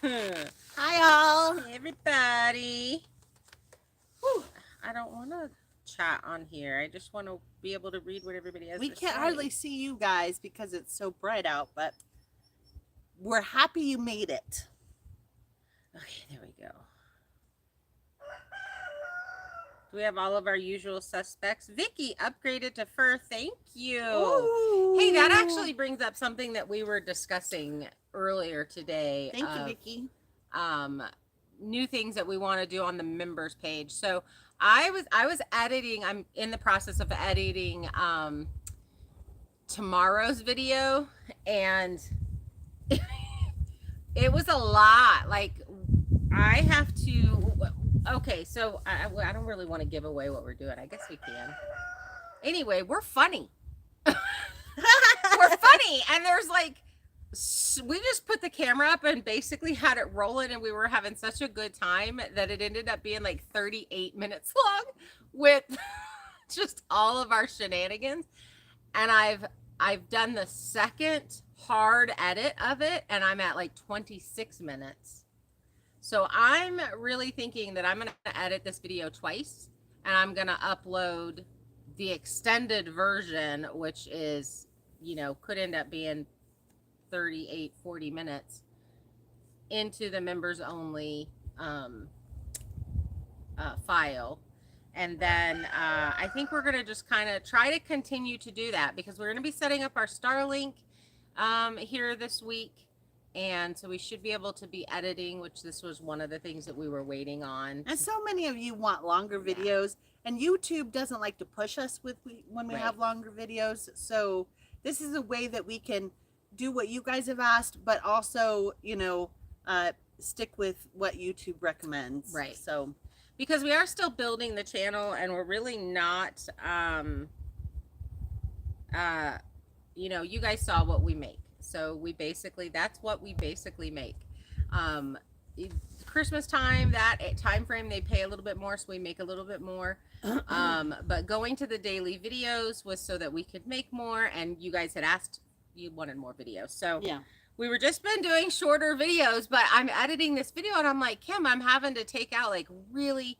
Hi, all. Hey, everybody. Whew. I don't want to chat on here. I just want to be able to read what everybody has We to can't say. hardly see you guys because it's so bright out, but we're happy you made it. Okay, there we go. Do we have all of our usual suspects? Vicky upgraded to fur. Thank you. Ooh. Hey, that actually brings up something that we were discussing earlier today. Thank you, Vicky. Um, new things that we want to do on the members page. So I was editing. I'm in the process of editing tomorrow's video, and it was a lot. Like I have to. Okay, so I don't really want to give away what we're doing. I guess we can. Anyway, we're funny. We're funny, and there's like we just put the camera up and basically had it rolling, and we were having such a good time that it ended up being like 38 minutes long with just all of our shenanigans. And I've done the second hard edit of it, and I'm at like 26 minutes. So I'm really thinking that I'm going to edit this video twice, and I'm going to upload the extended version, which is, could end up being 38, 40 minutes, into the members only file. And then I think we're going to just kind of try to continue to do that, because we're going to be setting up our Starlink here this week. And so we should be able to be editing, which this was one of the things that we were waiting on. And so many of you want longer videos, and YouTube doesn't like to push us when we have longer videos. So this is a way that we can do what you guys have asked, but also, stick with what YouTube recommends. Right. So because we are still building the channel, and we're really not, you guys saw what we make. So that's what we basically make. Christmas time, that time frame, they pay a little bit more, so we make a little bit more. But going to the daily videos was so that we could make more, and you guys had asked, you wanted more videos. So yeah, we were just been doing shorter videos, but I'm editing this video, and I'm like, Kim, I'm having to take out like really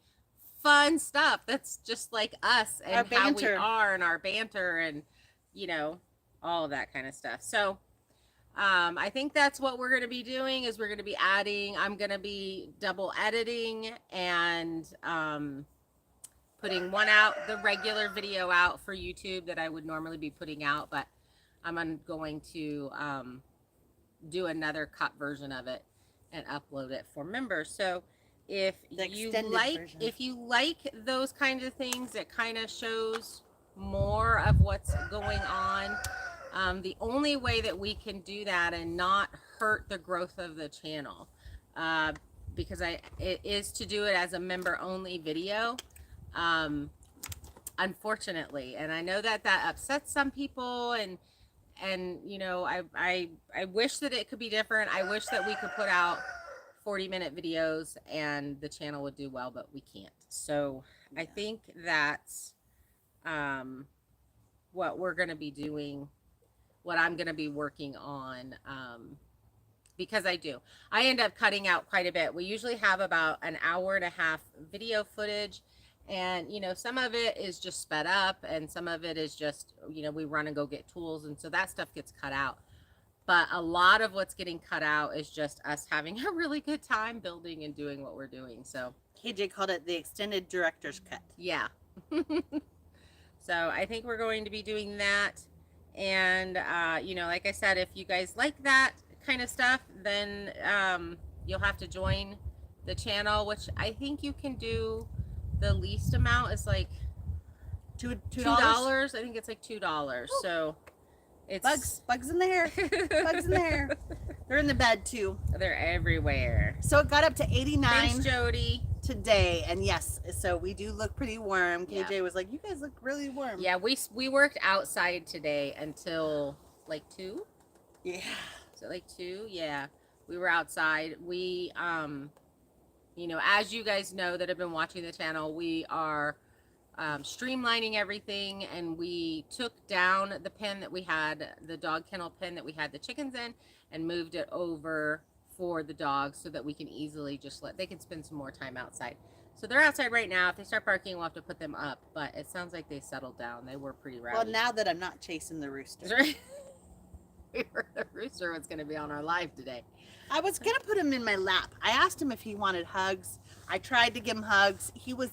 fun stuff that's just like us and how we are, and our banter, and all of that kind of stuff. So I think that's what we're going to be doing, is we're going to be adding, I'm going to be double editing and putting one out, the regular video out for YouTube that I would normally be putting out, but I'm going to do another cut version of it and upload it for members. So if you like those kinds of things, that kind of shows more of what's going on. The only way that we can do that and not hurt the growth of the channel, because it is to do it as a member only video, unfortunately. And I know that upsets some people, and I wish that it could be different. I wish that we could put out 40-minute videos and the channel would do well, but we can't. So I think that's what we're going to be doing, what I'm going to be working on, because I end up cutting out quite a bit. We usually have about an hour and a half video footage, and some of it is just sped up, and some of it is just we run and go get tools, and so that stuff gets cut out. But a lot of what's getting cut out is just us having a really good time building and doing what we're doing. So KJ called it the extended director's cut. Yeah. So I think we're going to be doing that. And, like I said, if you guys like that kind of stuff, then you'll have to join the channel, which I think you can do. The least amount is like $2. I think it's like $2. So it's bugs in the hair. Bugs in the hair. They're in the bed too. They're everywhere. So it got up to 89. Thanks, Jody. Today, and yes, so we do look pretty warm. KJ was like, "You guys look really warm." Yeah, we worked outside today until like 2. Yeah. So like 2. Yeah, we were outside. We as you guys know that have been watching the channel, we are streamlining everything, and we took down the pen that we had, the dog kennel pen that we had the chickens in, and moved it over for the dogs so that we can easily just they can spend some more time outside. So they're outside right now. If they start barking, we'll have to put them up. But it sounds like they settled down. They were pretty rowdy. Well, now that I'm not chasing the rooster. The rooster was going to be on our live today. I was going to put him in my lap. I asked him if he wanted hugs. I tried to give him hugs. He would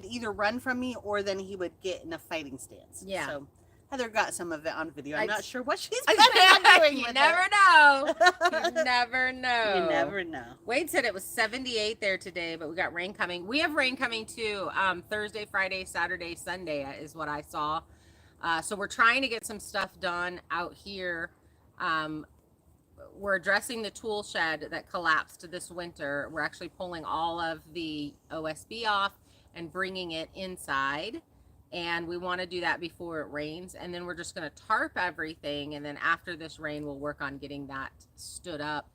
either run from me or then he would get in a fighting stance. Yeah. So Heather got some of it on video. I'm not sure what she's planning on doing. You never know. You never know. You never know. Wade said it was 78 there today, but we got rain coming. We have rain coming too. Thursday, Friday, Saturday, Sunday is what I saw. So we're trying to get some stuff done out here. We're addressing the tool shed that collapsed this winter. We're actually pulling all of the OSB off and bringing it inside. And we want to do that before it rains. And then we're just going to tarp everything. And then after this rain, we'll work on getting that stood up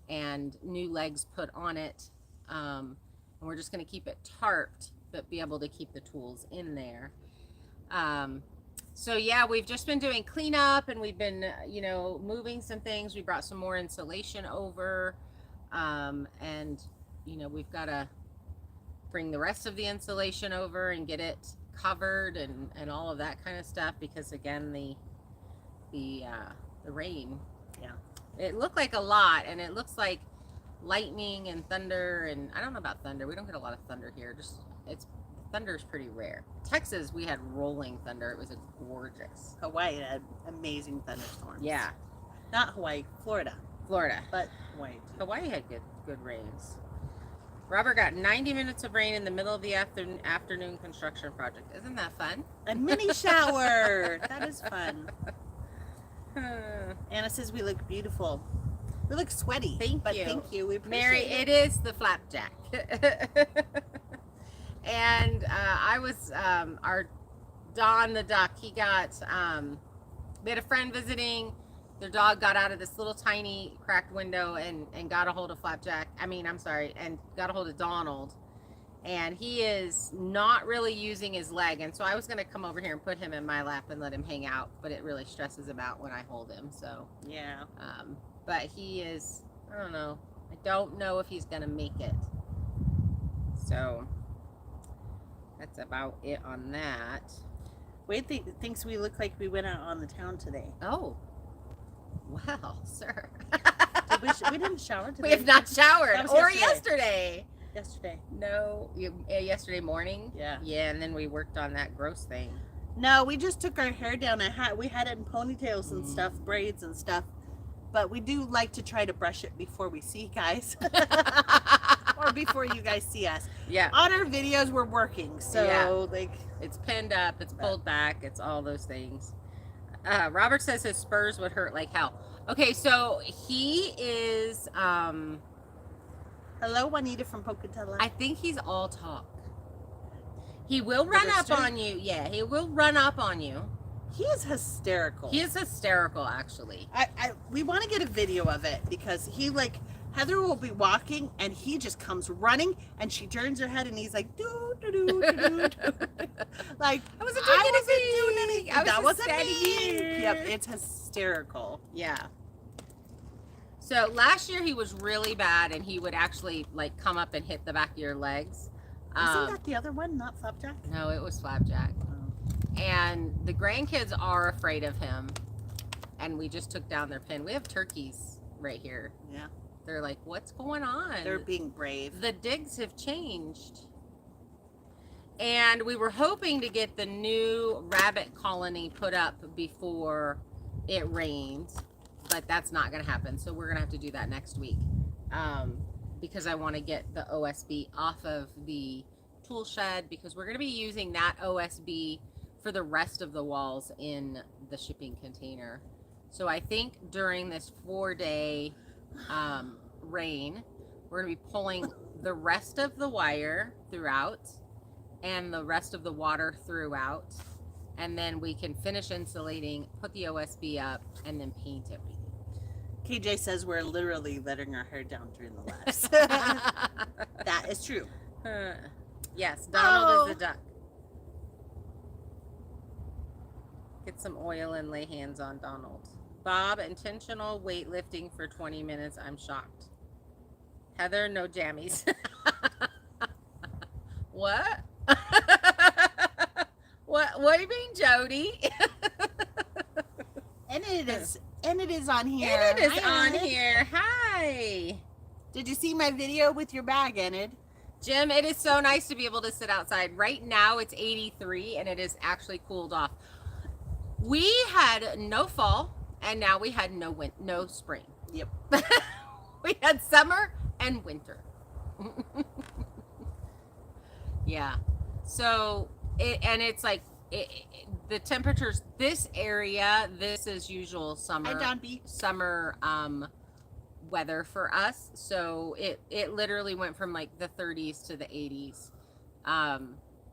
and new legs put on it. And we're just going to keep it tarped, but be able to keep the tools in there. So yeah, we've just been doing cleanup and we've been, moving some things. We brought some more insulation over. And, we've got to bring the rest of the insulation over and get it covered and all of that kind of stuff, because again, the rain, it looked like a lot, and it looks like lightning and thunder, and I don't know about thunder. We don't get a lot of thunder here. Thunder's pretty rare. Texas, we had rolling thunder. It was gorgeous. Hawaii had amazing thunderstorms. Yeah. Not Hawaii, Florida, but Hawaii too. Hawaii had good rains. Robert got 90 minutes of rain in the middle of the afternoon construction project. Isn't that fun? A mini shower. That is fun. Anna says we look beautiful. We look sweaty. Thank you. Thank you. We appreciate Mary, it is the flapjack. And I was, our Don the duck, he got, we had a friend visiting. Their dog got out of this little tiny cracked window and got a hold of and got a hold of Donald. And he is not really using his leg. And so I was going to come over here and put him in my lap and let him hang out. But it really stresses him out when I hold him. So, yeah. But he is, I don't know. I don't know if he's going to make it. So that's about it on that. Wade thinks we look like we went out on the town today. Oh. Wow, sir. We didn't shower today. We have not showered. Or yesterday. No, yesterday morning. Yeah. Yeah, and then we worked on that gross thing. No, we just took our hair down. We had it in ponytails and stuff, braids and stuff. But we do like to try to brush it before we see guys. Or before you guys see us. Yeah. On our videos, we're working. So, it's pinned up, it's pulled back, it's all those things. Robert says his spurs would hurt like hell. Okay, so he is, hello, Juanita from Pocatello. I think he's all talk. He will run up on you. Yeah, he will run up on you. He is hysterical. He is hysterical, actually. We want to get a video of it because Heather will be walking and he just comes running and she turns her head and he's like, doo, doo, doo, doo, doo, doo. Like, I wasn't doing anything. That wasn't me. Yep, it's hysterical. Yeah. So last year he was really bad and he would actually come up and hit the back of your legs. Isn't that the other one, not Flapjack? No, it was Flapjack. Oh. And the grandkids are afraid of him. And we just took down their pen. We have turkeys right here. Yeah. They're like, what's going on? They're being brave. The digs have changed. And we were hoping to get the new rabbit colony put up before it rained, but that's not going to happen. So we're going to have to do that next week because I want to get the OSB off of the tool shed because we're going to be using that OSB for the rest of the walls in the shipping container. So I think during this 4-day rain, we're going to be pulling the rest of the wire throughout and the rest of the water throughout, and then we can finish insulating, put the OSB up, and then paint everything. KJ says we're literally letting our hair down during the laughs. That is true. Yes, Donald is the duck. Get some oil and lay hands on Donald. Bob, intentional weightlifting for 20 minutes. I'm shocked. Heather, no jammies. What? What do you mean, Jody? And it is on here. And it is Hi, on Enid. here. Hi. Did you see my video with your bag, Enid? Jim, it is so nice to be able to sit outside. Right now it's 83 and it is actually cooled off. We had no fall and now we had no spring. Yep. We had summer and winter. Yeah. So it's like the temperatures this area, this is usual summer. Hi, Don B. Summer weather for us. So it literally went from like the 30s to the 80s.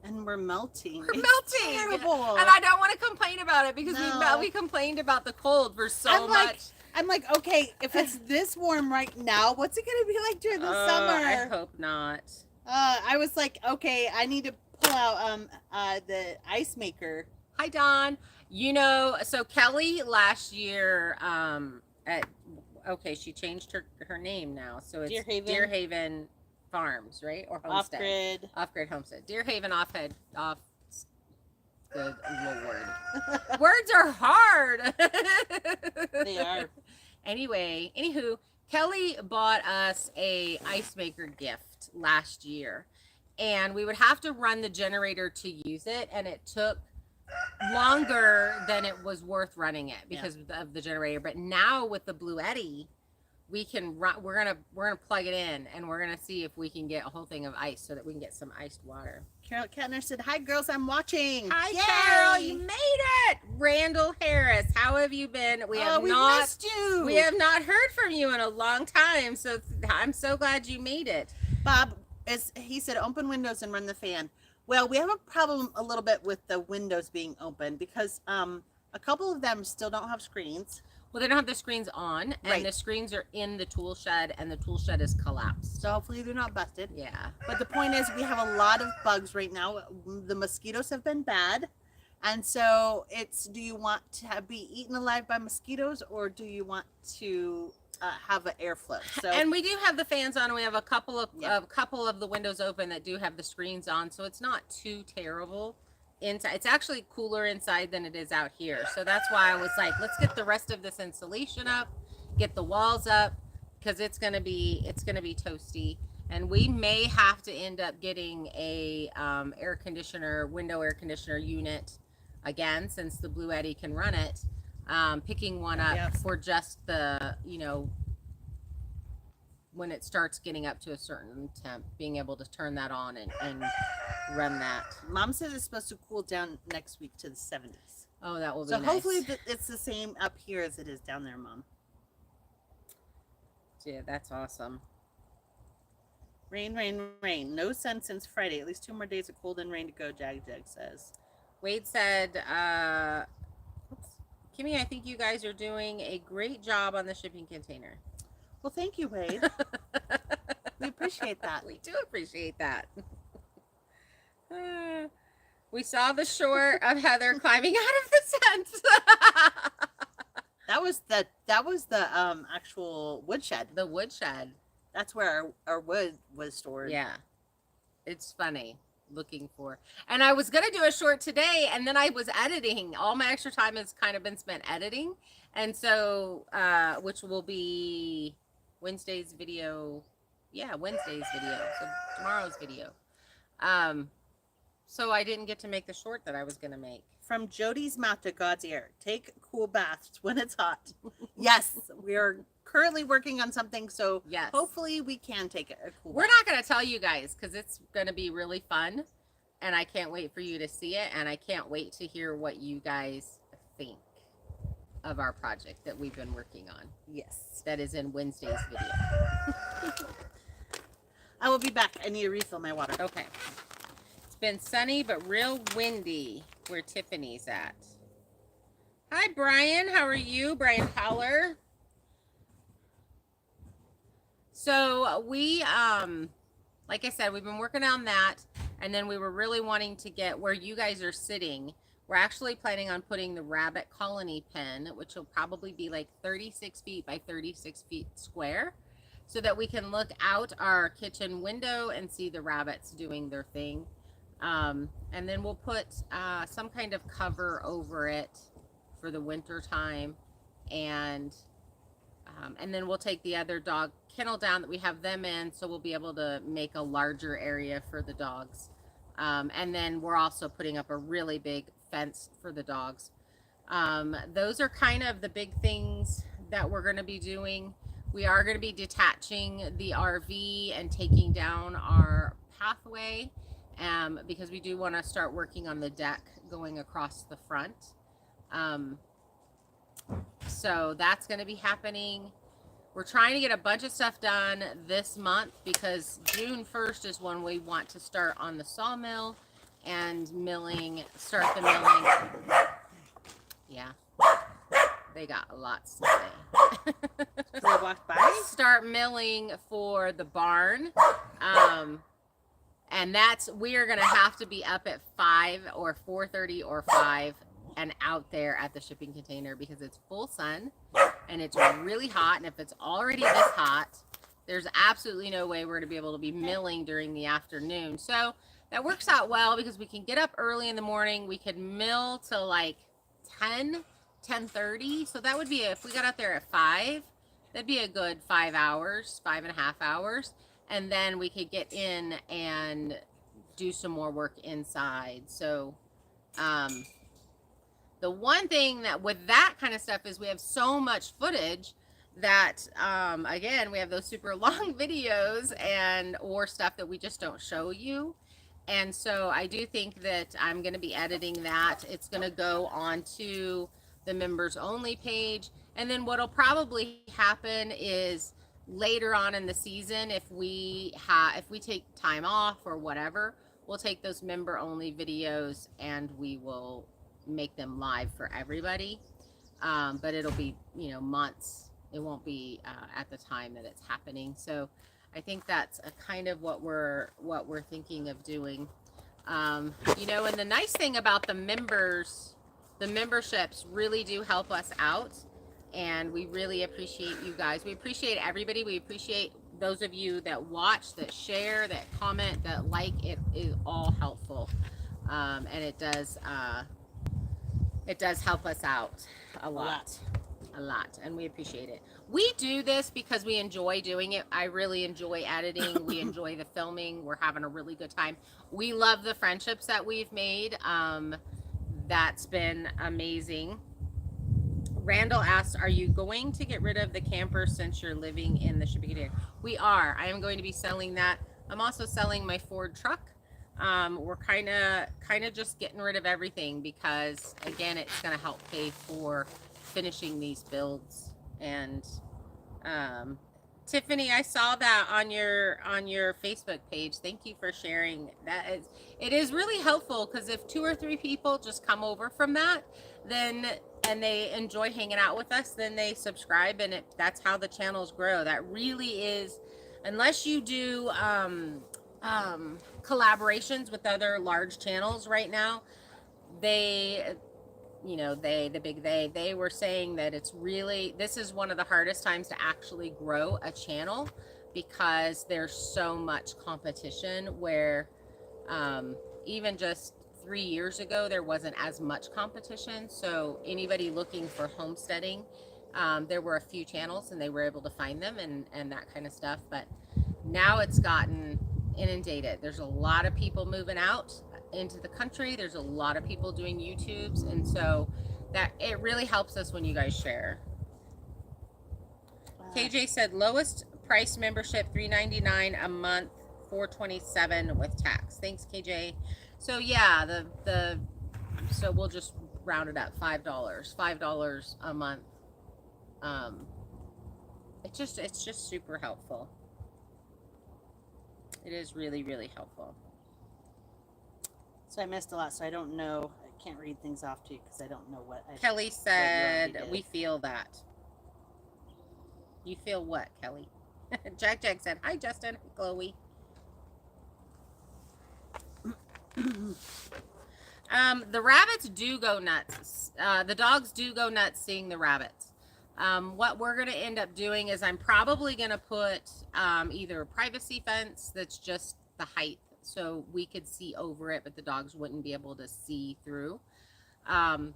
And we're melting. We're It's melting. terrible. And I don't want to complain about it because No. we complained about the cold for so much. I'm like, okay, if it's this warm right now, what's it gonna be like during the summer? I hope not. I was like, okay, I need to pull out the ice maker. Hi, Don. You know, so Kelly last year, she changed her name now. So it's Deer Haven Farms, right? Or Homestead. Off-grid Homestead. Deer Haven Good Lord. Words are hard. They are. Anywho, Kelly bought us a ice maker gift last year. And we would have to run the generator to use it. And it took longer than it was worth running it because of the generator. But now with the Blue Eddy, we can run. We're gonna plug it in, and we're gonna see if we can get a whole thing of ice so that we can get some iced water. Carol Kettner said, "Hi girls, I'm watching." Hi, Yay! Carol, you made it. Randall Harris, how have you been? We missed you. We have not heard from you in a long time, so I'm so glad you made it. Bob, he said, open windows and run the fan. Well, we have a problem a little bit with the windows being open because a couple of them still don't have screens. Well, they don't have the screens on, and Right. the screens are in the tool shed, and the tool shed is collapsed. So hopefully they're not busted. Yeah. But the point is, we have a lot of bugs right now. The mosquitoes have been bad. And so do you want to be eaten alive by mosquitoes, or do you want to have an airflow? So, And we do have the fans on. We have a couple of Yeah. the windows open that do have the screens on, so it's not too terrible. Inside, it's actually cooler inside than it is out here. So that's why I was like, let's get the rest of this insulation up, get the walls up, because it's gonna be toasty. And we may have to end up getting a window air conditioner unit again, since the Blue Eddy can run it. Picking one up for just the, when it starts getting up to a certain temp, being able to turn that on and run that. Mom says it's supposed to cool down next week to the 70s. Oh, that will be So nice. hopefully it's the same up here as it is down there, Mom. Yeah, that's awesome. Rain, rain, rain. No sun since Friday. At least 2 more days of cold and rain to go, Jag says. Wade said, Kimmy, I think you guys are doing a great job on the shipping container. Well, thank you, Wade. We appreciate that. We do appreciate that. We saw the short of Heather climbing out of the tent. That was the actual woodshed. The woodshed. That's where our wood was stored. Yeah. It's funny looking for. And I was going to do a short today, and then I was editing. All my extra time has kind of been spent editing. And so, which will be Wednesday's video. Yeah, Wednesday's video. So tomorrow's video. So I didn't get to make the short that I was going to make. From Jody's mouth to God's ear. Take cool baths when it's hot. Yes, we are currently working on something, so yes, hopefully we can take a cool We're bath. not going to tell you guys because it's going to be really fun, and I can't wait for you to see it, and I can't wait to hear what you guys think of our project that we've been working on. Yes. That is in Wednesday's video. I will be back. I need to refill my water. Okay. It's been sunny but real windy where Tiffany's at. Hi, Brian. How are you? Brian Fowler. So we, like I said, we've been working on that. And then we were really wanting to get where you guys are sitting. We're actually planning on putting the rabbit colony pen, which will probably be like 36 feet by 36 feet square, so that we can look out our kitchen window and see the rabbits doing their thing. And then we'll put some kind of cover over it for the winter time, and then we'll take the other dog kennel down that we have them in, so we'll be able to make a larger area for the dogs. And then we're also putting up a really big fence for the dogs. Those are kind of the big things that we're going to be doing. We are going to be detaching the RV and taking down our pathway, because we do want to start working on the deck going across the front. So that's going to be happening. We're trying to get a bunch of stuff done this month because June 1st is when we want to start on the sawmill and start the milling. Yeah, they got lots to say. They walked by? Start milling for the barn. And we are going to have to be up at 5 or 4:30 or 5 and out there at the shipping container because it's full sun and it's really hot. And if it's already this hot, there's absolutely no way we're going to be able to be milling during the afternoon. So that works out well because we can get up early in the morning. We could mill till like 10:30. So that would be, if we got out there at 5, that'd be a good 5 hours, 5.5 hours. And then we could get in and do some more work inside. So, the one thing that with that kind of stuff is we have so much footage that, again, we have those super long videos or stuff that we just don't show you. And so I do think that I'm going to be editing that. It's going to go onto the members only page. And then what'll probably happen is later on in the season, if we take time off or whatever, we'll take those member only videos and we will make them live for everybody. But it'll be, months. It won't be at the time that it's happening. So I think that's a kind of what we're thinking of doing. And the nice thing about the memberships really do help us out. And we really appreciate you guys. We appreciate everybody. We appreciate those of you that watch, that share, that comment, that like. It is all helpful. And it does help us out a lot. And we appreciate it. We do this because we enjoy doing it. I really enjoy editing. We enjoy the filming. We're having a really good time. We love the friendships that we've made. That's been amazing. Randall asks, are you going to get rid of the camper since you're living in the shipping container? We are. I am going to be selling that. I'm also selling my Ford truck. We're kind of just getting rid of everything because, again, it's going to help pay for finishing these builds. And Tiffany, I saw that on your Facebook page. Thank you for sharing. It is really helpful because if 2 or 3 people just come over from that, and they enjoy hanging out with us, then they subscribe, and that's how the channels grow. That really is, unless you do collaborations with other large channels right now, they were saying that this is one of the hardest times to actually grow a channel because there's so much competition where even just 3 years ago, there wasn't as much competition. So anybody looking for homesteading, there were a few channels and they were able to find them and that kind of stuff. But now it's gotten inundated. There's a lot of people moving out into the country. There's a lot of people doing YouTubes. And so that it really helps us when you guys share. KJ said lowest price membership, $3.99 a month, $4.27 with tax. Thanks, KJ. So yeah, so we'll just round it up, $5 a month. It's just super helpful. It is really, really helpful. So I missed a lot, so I don't know. I can't read things off to you because I don't know what. Kelly said, we feel that. You feel what, Kelly? Jack said, hi, Justin. Chloe. The rabbits do go nuts. The dogs do go nuts seeing the rabbits. What we're going to end up doing is I'm probably going to put either a privacy fence that's just the height so we could see over it, but the dogs wouldn't be able to see through. And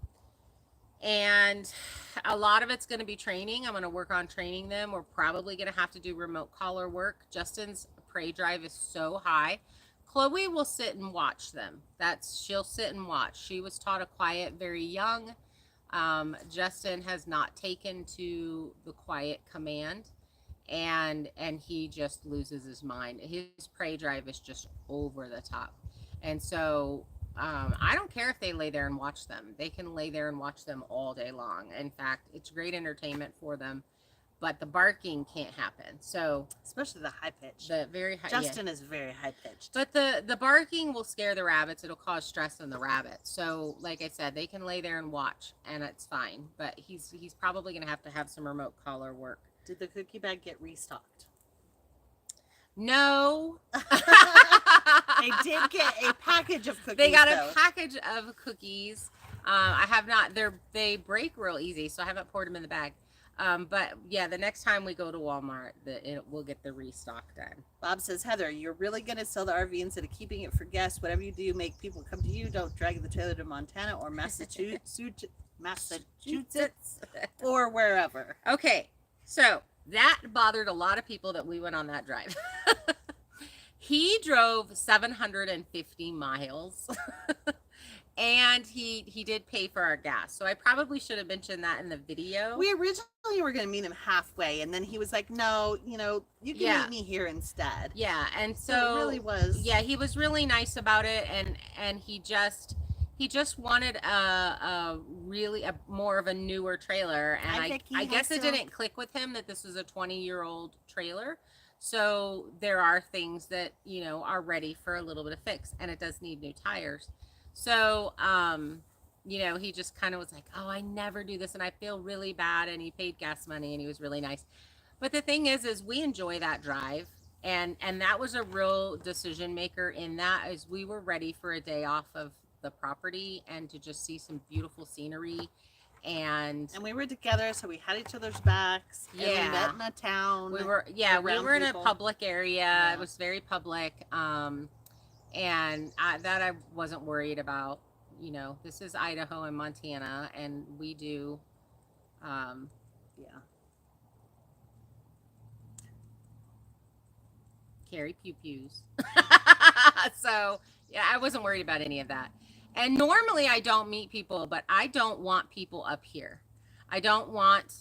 a lot of it's going to be training. I'm going to work on training them. We're probably going to have to do remote collar work. Justin's prey drive is so high. Chloe will sit and watch them. She'll sit and watch. She was taught a quiet very young. Justin has not taken to the quiet command, and he just loses his mind. His prey drive is just over the top. And so I don't care if they lay there and watch them. They can lay there and watch them all day long. In fact, it's great entertainment for them. But the barking can't happen. So especially the high pitch. The very high. Justin is very high pitched. But the barking will scare the rabbits. It'll cause stress in the rabbits. So like I said, they can lay there and watch, and it's fine. But he's probably going to have some remote collar work. Did the cookie bag get restocked? No. They did get a package of cookies. They got a package of cookies. I have not. They break real easy, so I haven't poured them in the bag. But yeah, the next time we go to Walmart, we'll get the restock done. Bob says, Heather, you're really going to sell the RV instead of keeping it for guests. Whatever you do, make people come to you. Don't drag the trailer to Montana or Massachusetts or wherever. Okay, so that bothered a lot of people that we went on that drive. He drove 750 miles. And he did pay for our gas. So I probably should have mentioned that in the video. We originally were going to meet him halfway. And then he was like, no, you can meet me here instead. Yeah. And so it really was. Yeah, he was really nice about it. And he just wanted a more of a newer trailer. And I guess it didn't click with him that this was a 20-year-old trailer. So there are things that, are ready for a little bit of fix. And it does need new tires. So, he just kind of was like, oh, I never do this and I feel really bad. And he paid gas money and he was really nice. But the thing is we enjoy that drive. And that was a real decision maker in that, is we were ready for a day off of the property and to just see some beautiful scenery. And we were together, so we had each other's backs. Yeah. And we met in a town. We were in a public area. Yeah. It was very public. And I wasn't worried about. This is Idaho and Montana, and we do, carry pew-pews. So, yeah, I wasn't worried about any of that. And normally I don't meet people, but I don't want people up here. I don't want...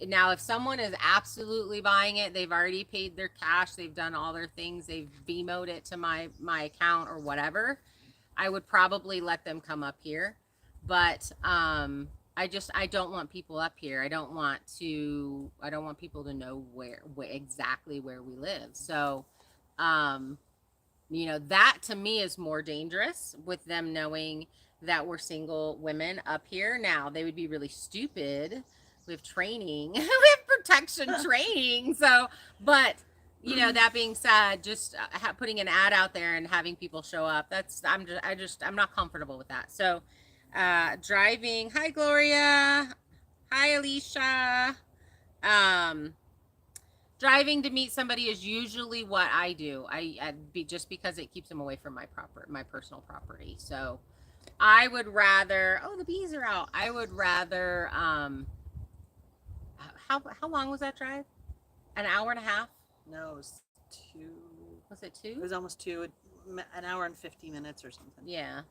Now, if someone is absolutely buying it, they've already paid their cash, they've done all their things, they've Venmo'd it to my account or whatever, I would probably let them come up here. But I don't want people up here. I don't want people to know where exactly where we live. So, that to me is more dangerous, with them knowing that we're single women up here. Now, they would be really stupid with training, with protection training. So, but that being said, just putting an ad out there and having people show up, I'm not comfortable with that. So, driving. Hi, Gloria. Hi, Alicia. Driving to meet somebody is usually what I do. Just because it keeps them away from my personal property. So, I would rather. Oh, the bees are out. I would rather. How long was that drive? An hour and a half? No, it was 2. Was it 2? It was almost 2. An hour and 50 minutes or something. Yeah.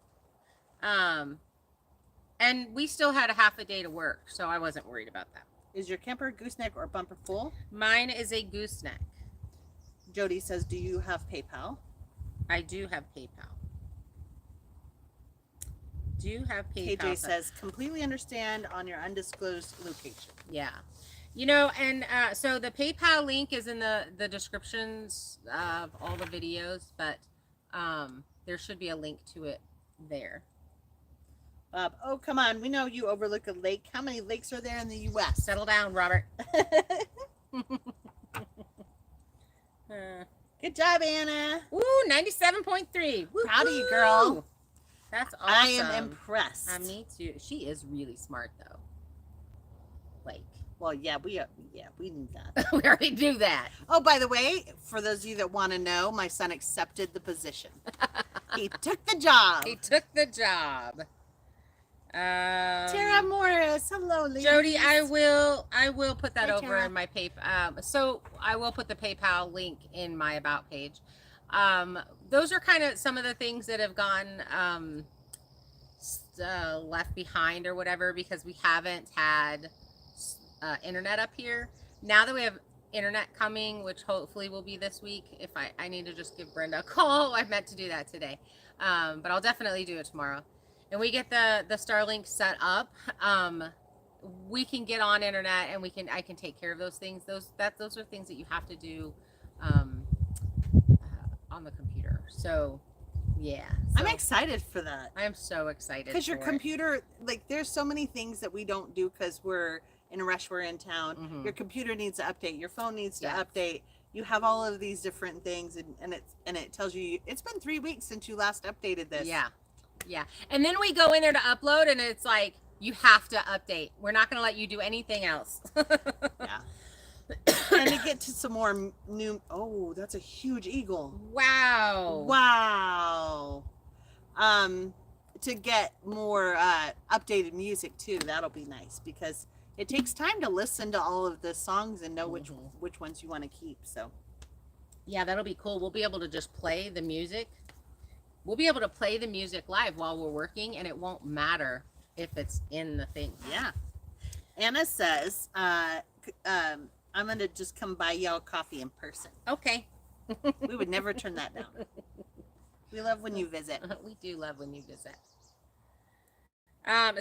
And we still had a half a day to work, so I wasn't worried about that. Is your camper gooseneck or bumper full? Mine is a gooseneck. Jody says, do you have PayPal? I do have PayPal. KJ says, completely understand on your undisclosed location. Yeah. And so the PayPal link is in the descriptions of all the videos, but there should be a link to it there. Bob, oh, come on. We know you overlook a lake. How many lakes are there in the U.S.? Settle down, Robert. Good job, Anna. Ooh, 97.3. Proud of you, girl. That's awesome. I am impressed. Me too. She is really smart, though. Like, well, yeah, we knew that. We already knew that. Oh, by the way, for those of you that want to know, my son accepted the position. He took the job. He took the job. Tara Morris, hello, ladies. Jody, I will put that over in my PayPal. So I will put the PayPal link in my about page. Those are kind of some of the things that have gone left behind or whatever, because we haven't had internet up here. Now that we have internet coming, which hopefully will be this week, if I need to just give Brenda a call. I meant to do that today, but I'll definitely do it tomorrow. And we get the Starlink set up, we can get on internet, and I can take care of those things. Those are things that you have to do on the computer. So yeah, I'm excited for that. I am so excited because your computer, like, there's so many things that we don't do because we're in a rush. We're in town. Mm-hmm. Your computer needs to update. Your phone needs to update. You have all of these different things, and it tells you it's been 3 weeks since you last updated this. Yeah. And then we go in there to upload, and it's like, you have to update. We're not going to let you do anything else. Yeah. And to get to some more new, oh, that's a huge eagle. Wow. To get more updated music too, that'll be nice, because it takes time to listen to all of the songs and know which ones you want to keep. So yeah, that'll be cool. We'll be able to just play the music. We'll be able to play the music live while we're working, and it won't matter if it's in the thing. Yeah. Anna says, I'm going to just come buy y'all coffee in person. Okay. We would never turn that down. We love when you visit. We do love when you visit.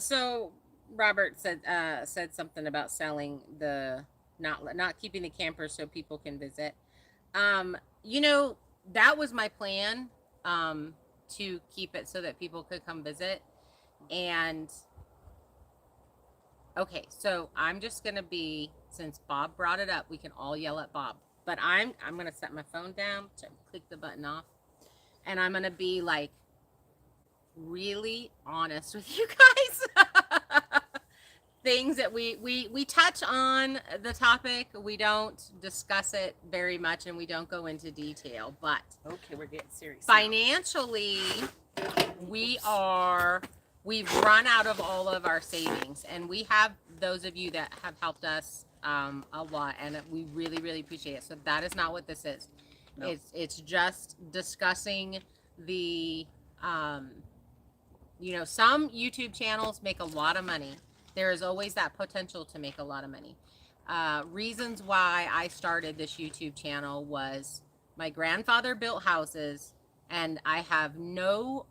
So Robert said something about selling the, not keeping the campers so people can visit. That was my plan. To keep it so that people could come visit. And okay, so I'm just gonna be, since Bob brought it up, we can all yell at Bob, but I'm gonna set my phone down to click the button off, and I'm gonna be like really honest with you guys. Things that we touch on the topic, we don't discuss it very much, and we don't go into detail, but okay, we're getting serious financially now. We've run out of all of our savings, and we have those of you that have helped us a lot, and we really appreciate it. So that is not what this is. No. It's just discussing the some YouTube channels make a lot of money. There is always that potential to make a lot of money. Reasons why I started this YouTube channel was my grandfather built houses, and I have no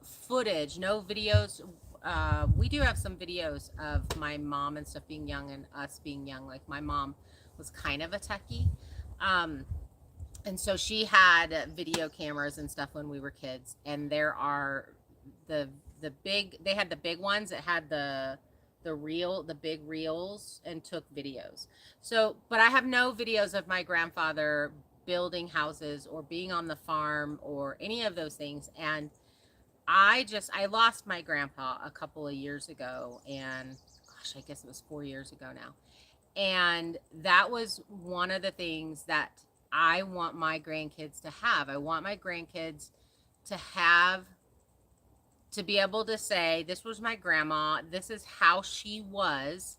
footage, no videos. We do have some videos of my mom and stuff being young and us being young. Like, my mom was kind of a techie. And so she had video cameras and stuff when we were kids. And there are they had the big ones that had the big reels and took videos. So, but I have no videos of my grandfather building houses or being on the farm or any of those things. And I lost my grandpa a couple of years ago, and gosh, I guess it was 4 years ago now. And that was one of the things that I want my grandkids to have. I want my grandkids to be able to say, this was my grandma, this is how she was,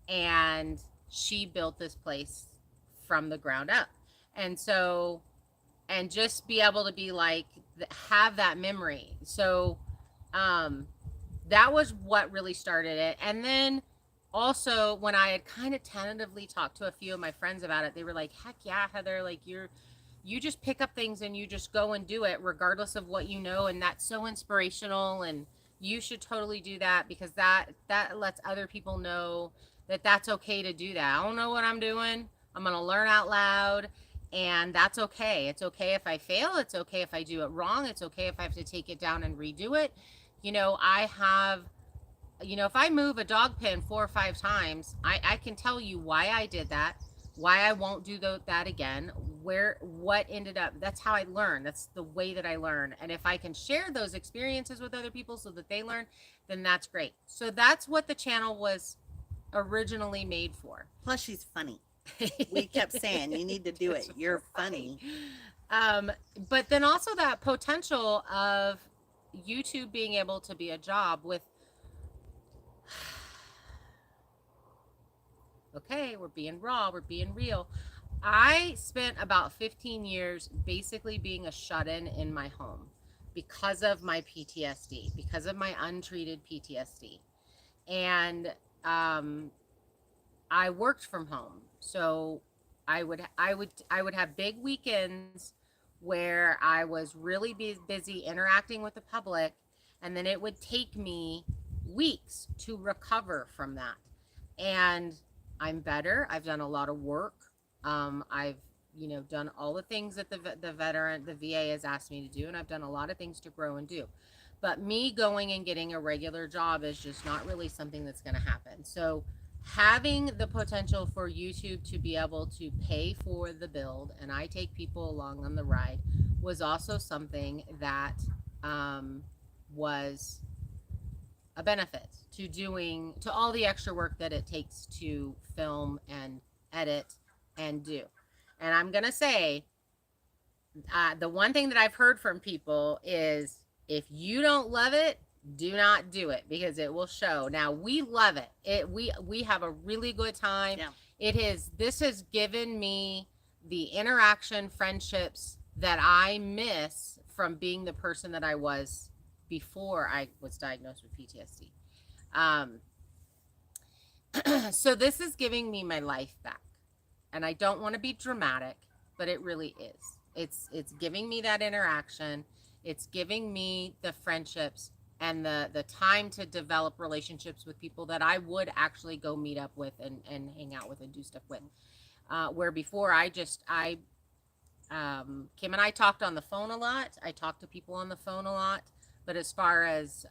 and she built this place from the ground up. And so, and just be able to be like, have that memory. So that was what really started it. And then also, when I had kind of tentatively talked to a few of my friends about it, they were like, heck yeah, Heather, like, you just pick up things and you just go and do it regardless of what you know, and that's so inspirational, and you should totally do that, because that lets other people know that that's okay to do that. I don't know what I'm doing, I'm gonna learn out loud, and that's okay. It's okay if I fail, it's okay if I do it wrong, it's okay if I have to take it down and redo it. If I move a dog pen 4 or 5 times, I can tell you why I did that. why I won't do that again, what ended up. That's how I learn. That's the way that I learn. And if I can share those experiences with other people so that they learn, then that's great. So that's what the channel was originally made for. Plus, she's funny. We kept saying, you need to do it. You're funny. But then also that potential of YouTube being able to be a job with, okay, we're being raw, we're being real. I spent about 15 years basically being a shut-in in my home because of my PTSD, because of my untreated PTSD. And I worked from home. So I would have big weekends where I was really busy interacting with the public, and then it would take me weeks to recover from that. And I'm better. I've done a lot of work. I've done all the things that the VA has asked me to do, and I've done a lot of things to grow and do. But me going and getting a regular job is just not really something that's going to happen. So having the potential for YouTube to be able to pay for the build, and I take people along on the ride, was also something that was a benefit to all the extra work that it takes to film and edit and do. And I'm gonna say, the one thing that I've heard from people is, if you don't love it, do not do it, because it will show. Now, we love it. We have a really good time. Yeah. This has given me the interaction, friendships that I miss from being the person that I was before I was diagnosed with PTSD. So this is giving me my life back. And I don't want to be dramatic, but it really is. It's giving me that interaction. It's giving me the friendships and the time to develop relationships with people that I would actually go meet up with and hang out with and do stuff with. Where before Kim and I talked on the phone a lot. I talked to people on the phone a lot. But as far as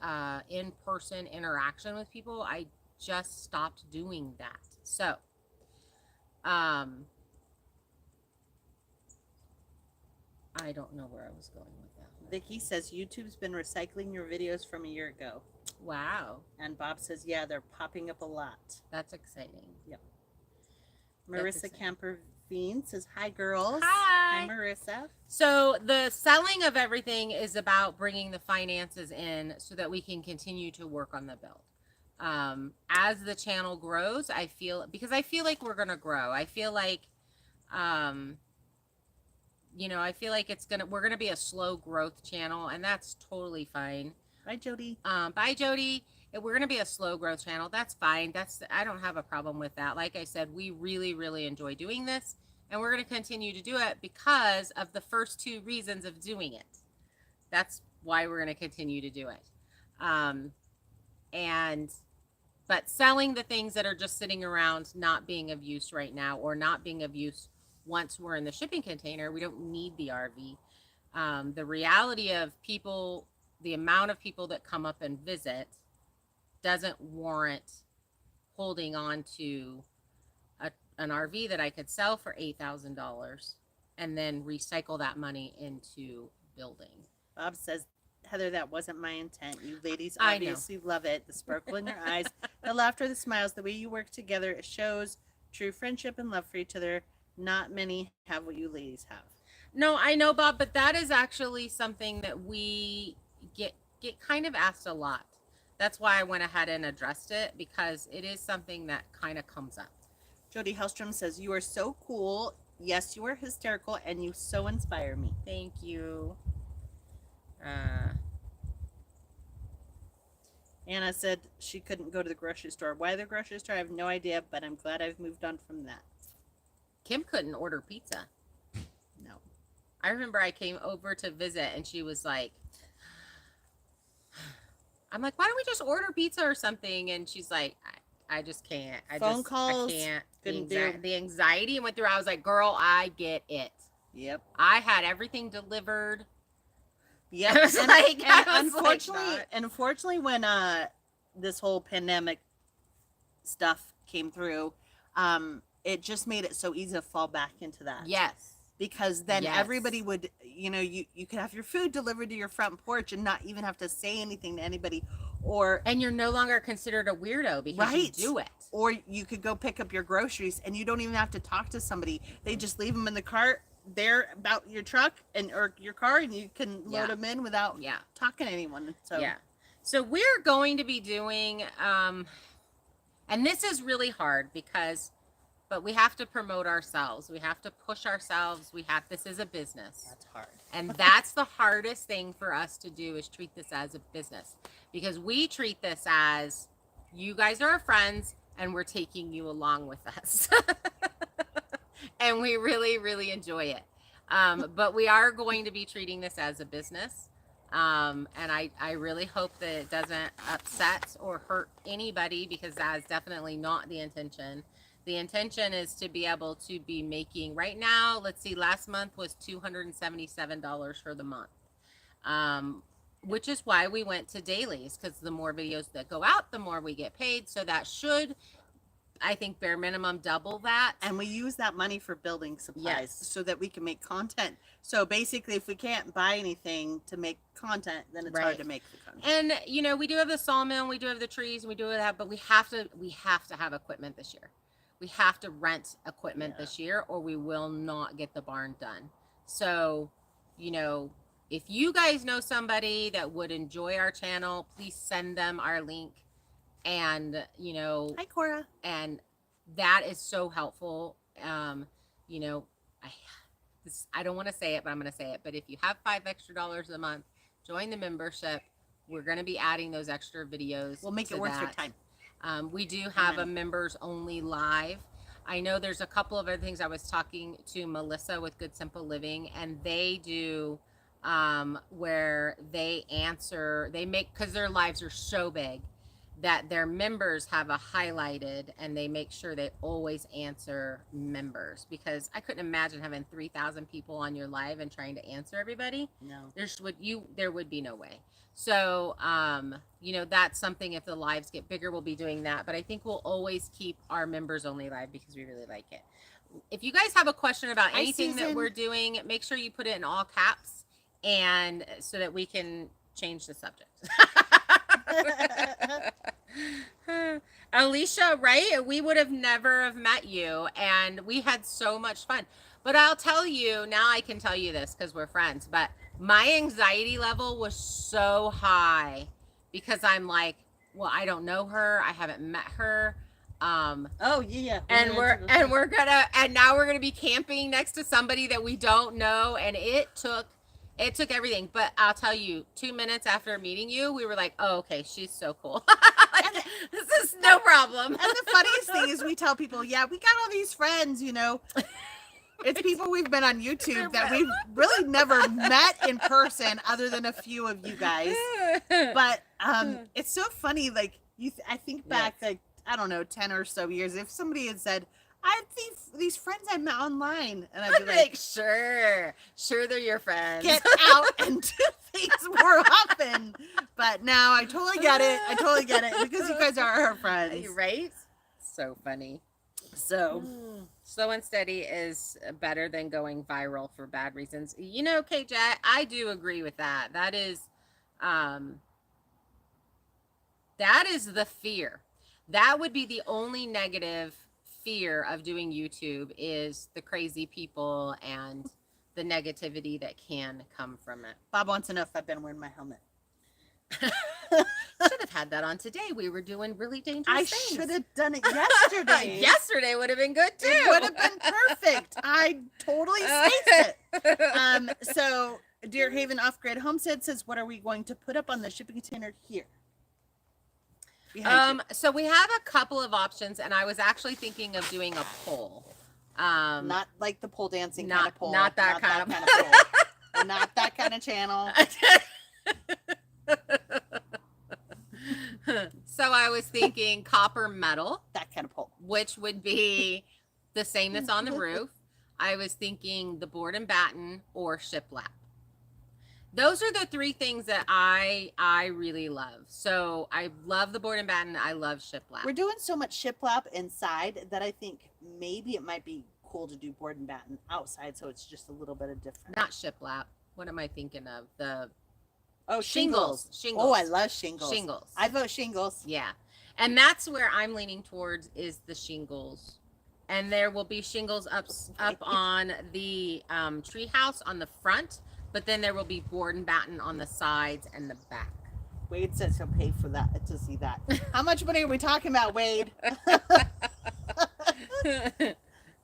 in-person interaction with people, I just stopped doing that. So, I don't know where I was going with that. Vicky says YouTube's been recycling your videos from a year ago. Wow. And Bob says, yeah, they're popping up a lot. That's exciting. Yep. Marissa Camperveen says, hi, girls. Hi. Hi, Marissa. So the selling of everything is about bringing the finances in so that we can continue to work on the build. As the channel grows, I feel like we're going to grow. I feel like, we're going to be a slow growth channel, and that's totally fine. Bye, Jody. Bye, Jody. We're going to be a slow growth channel. That's fine. I don't have a problem with that. Like I said, we really, really enjoy doing this, and we're going to continue to do it because of the first two reasons of doing it. That's why we're going to continue to do it. But selling the things that are just sitting around not being of use right now, or not being of use once we're in the shipping container, we don't need the RV. The reality of people, the amount of people that come up and visit doesn't warrant holding on to an RV that I could sell for $8,000 and then recycle that money into building. Bob says, Heather, that wasn't my intent. You ladies obviously love it. The sparkle in your eyes, the laughter, the smiles, the way you work together. It shows true friendship and love for each other. Not many have what you ladies have. No, I know, Bob, but that is actually something that we get kind of asked a lot. That's why I went ahead and addressed it, because it is something that kind of comes up. Jody Hellstrom says, you are so cool. Yes, you are hysterical, and you so inspire me. Thank you. Anna said she couldn't go to the grocery store. Why the grocery store? I have no idea, but I'm glad I've moved on from that. Kim couldn't order pizza. No. I remember I came over to visit, and she was like, I'm like, why don't we just order pizza or something? And she's like, I just can't. Phone calls. I can't. Couldn't do. The anxiety went through. I was like, girl, I get it. Yep. I had everything delivered. Yeah. Unfortunately, when this whole pandemic stuff came through, it just made it so easy to fall back into that. Yes. Because then everybody would, you know, you could have your food delivered to your front porch and not even have to say anything to anybody. And you're no longer considered a weirdo because you do it. Or you could go pick up your groceries and you don't even have to talk to somebody. They just leave them in the cart there about your truck or your car, and you can load them in without talking to anyone. So we're going to be doing, and this is really hard but we have to promote ourselves. We have to push ourselves. This is a business. That's hard. And that's the hardest thing for us to do, is treat this as a business, because we treat this as, you guys are our friends and we're taking you along with us. And we really, really enjoy it. But we are going to be treating this as a business. And I really hope that it doesn't upset or hurt anybody, because that is definitely not the intention. The intention is to be able to be making, right now, let's see, last month was $277 for the month. Which is why we went to dailies, because the more videos that go out, the more we get paid. So that should, I think, bare minimum double that. And we use that money for building supplies so that we can make content. So basically, if we can't buy anything to make content, then it's hard to make the content. And, you know, we do have the sawmill, we do have the trees, and we do have, but we have to have equipment this year. We have to rent equipment this year, or we will not get the barn done. So, you know, if you guys know somebody that would enjoy our channel, please send them our link. And, you know, hi, Cora. And that is so helpful. You know, I don't want to say it, but I'm going to say it. But if you have $5 extra a month, join the membership. We're going to be adding those extra videos. We'll make it worth your time. We do have a members only live. I know there's a couple of other things. I was talking to Melissa with Good Simple Living, and they do where they make, because their lives are so big that their members have a highlighted, and they make sure they always answer members, because I couldn't imagine having 3,000 people on your live and trying to answer everybody. No, there would be no way. So, you know, that's something, if the lives get bigger, we'll be doing that. But I think we'll always keep our members only live, because we really like it. If you guys have a question about anything that we're doing, make sure you put it in all caps, and so that we can change the subject. Alicia, right? We would have never have met you, and we had so much fun. But I'll tell you, now I can tell you this because we're friends, but my anxiety level was so high, because I'm like, well, I don't know her. I haven't met her. And now we're gonna be camping next to somebody that we don't know, and it took everything. But I'll tell you, 2 minutes after meeting you, we were like, oh, okay, she's so cool. This is no problem. And the funniest thing is, we tell people, yeah, we got all these friends, you know. It's people we've been on YouTube that we've really never met in person, other than a few of you guys. But it's so funny, like, I think back, like, I don't know, 10 or so years, if somebody had said, I have these friends I met online, and I'd be like, sure, they're your friends. Get out and do things more often. But now I totally get it. Because you guys are our friends. Right? So funny. So slow and steady is better than going viral for bad reasons. You know, KJ, I do agree with that. That is the fear. That would be the only negative fear of doing YouTube, is the crazy people and the negativity that can come from it. Bob wants to know if I've been wearing my helmet. Should have had that on today. We were doing really dangerous things. I should have done it yesterday. Yesterday would have been good too. It would have been perfect. I totally spaced it. So Deer Haven Off-Grid Homestead says, what are we going to put up on the shipping container here? So we have a couple of options, and I was actually thinking of doing a poll. Not like the pole dancing kind of pole. Not that kind of pole. Not that kind of channel. So I was thinking copper metal. That kind of pole. Which would be the same that's on the roof. I was thinking the board and batten or shiplap. those are the three things that I really love. So I love the board and batten. I love shiplap. We're doing so much shiplap inside that I think maybe it might be cool to do board and batten outside, so it's just a little bit of different. Not shiplap. What am I thinking of? The shingles. Shingles. Oh, I love shingles. Shingles. I vote shingles. Yeah, and that's where I'm leaning towards is the shingles. And there will be shingles up on the treehouse on the front, but then there will be board and batten on the sides and the back. Wade says he'll pay for that to see that. How much money are we talking about, Wade?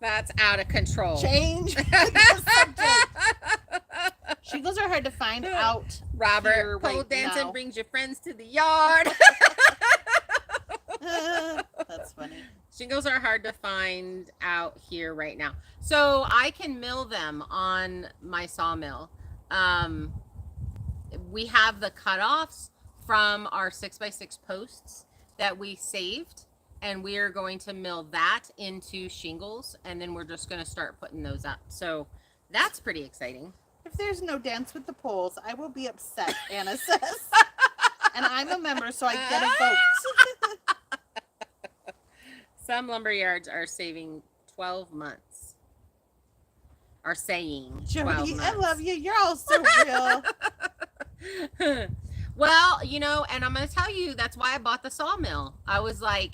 That's out of control. Change. Shingles are hard to find out. Robert, pole dancing brings your friends to the yard. That's funny. Shingles are hard to find out here right now. So I can mill them on my sawmill. We have the cutoffs from our 6x6 posts that we saved, and we are going to mill that into shingles, and then we're just going to start putting those up. So that's pretty exciting. If there's no dance with the poles, I will be upset, Anna says. And I'm a member, so I get a vote. Some lumber yards are saving 12 months. Are saying 12 Jody, months. I love you. You're all so real. Well, you know, and I'm going to tell you, that's why I bought the sawmill. I was like,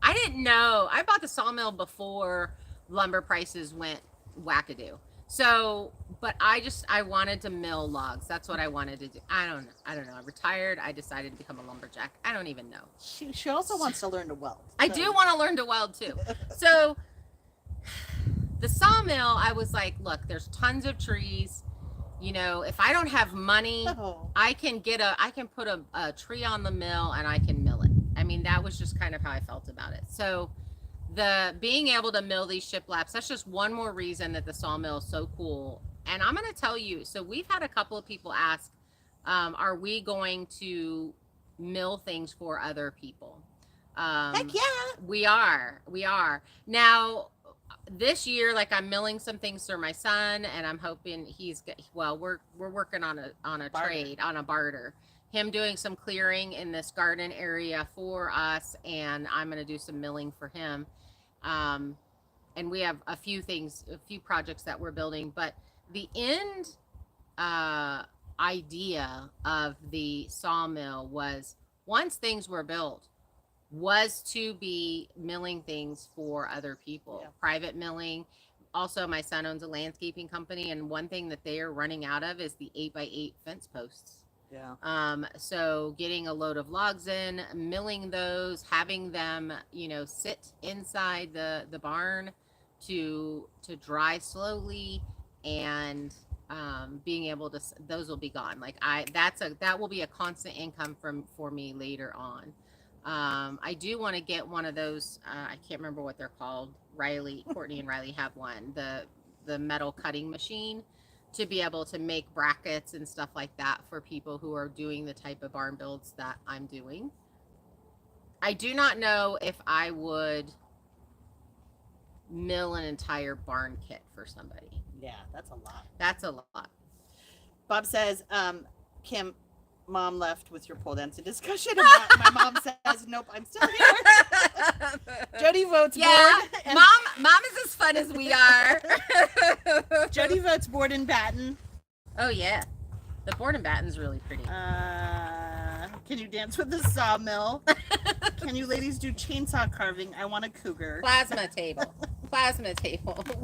I didn't know. I bought the sawmill before lumber prices went wackadoo. So, but I wanted to mill logs. That's what I wanted to do. I don't know. I retired. I decided to become a lumberjack. I don't even know. She also wants to learn to weld. I do want to learn to weld too. So the sawmill, I was like, look, there's tons of trees. You know, if I don't have money, I can put a tree on the mill and I can mill it. I mean, that was just kind of how I felt about it. So the being able to mill these shiplaps, that's just one more reason that the sawmill is so cool. And I'm going to tell you, so we've had a couple of people ask, are we going to mill things for other people? Heck yeah. We are. Now, this year, like, I'm milling some things for my son, and I'm hoping we're working on a trade, on a barter. Him doing some clearing in this garden area for us, and I'm going to do some milling for him. And we have a few projects that we're building, but the end idea of the sawmill was, once things were built, was to be milling things for other people. Yeah. Private milling. Also, my son owns a landscaping company, and one thing that they are running out of is the 8x8 fence posts. Yeah. So getting a load of logs in, milling those, having them, sit inside the barn to dry slowly, and being able to, those will be gone. Like that will be a constant income for me later on. I do want to get one of those. I can't remember what they're called. Courtney and Riley have one, the metal cutting machine, to be able to make brackets and stuff like that for people who are doing the type of barn builds that I'm doing. I do not know if I would mill an entire barn kit for somebody. Yeah, that's a lot. That's a lot. Bob says, Kim, Mom left with your pole dancing discussion. My mom says, nope, I'm still here. Jody votes board. Mom is as fun as we are. Jody votes board and batten. Oh, yeah. The board and batten's really pretty. Can you dance with the sawmill? Can you ladies do chainsaw carving? I want a cougar. Plasma table.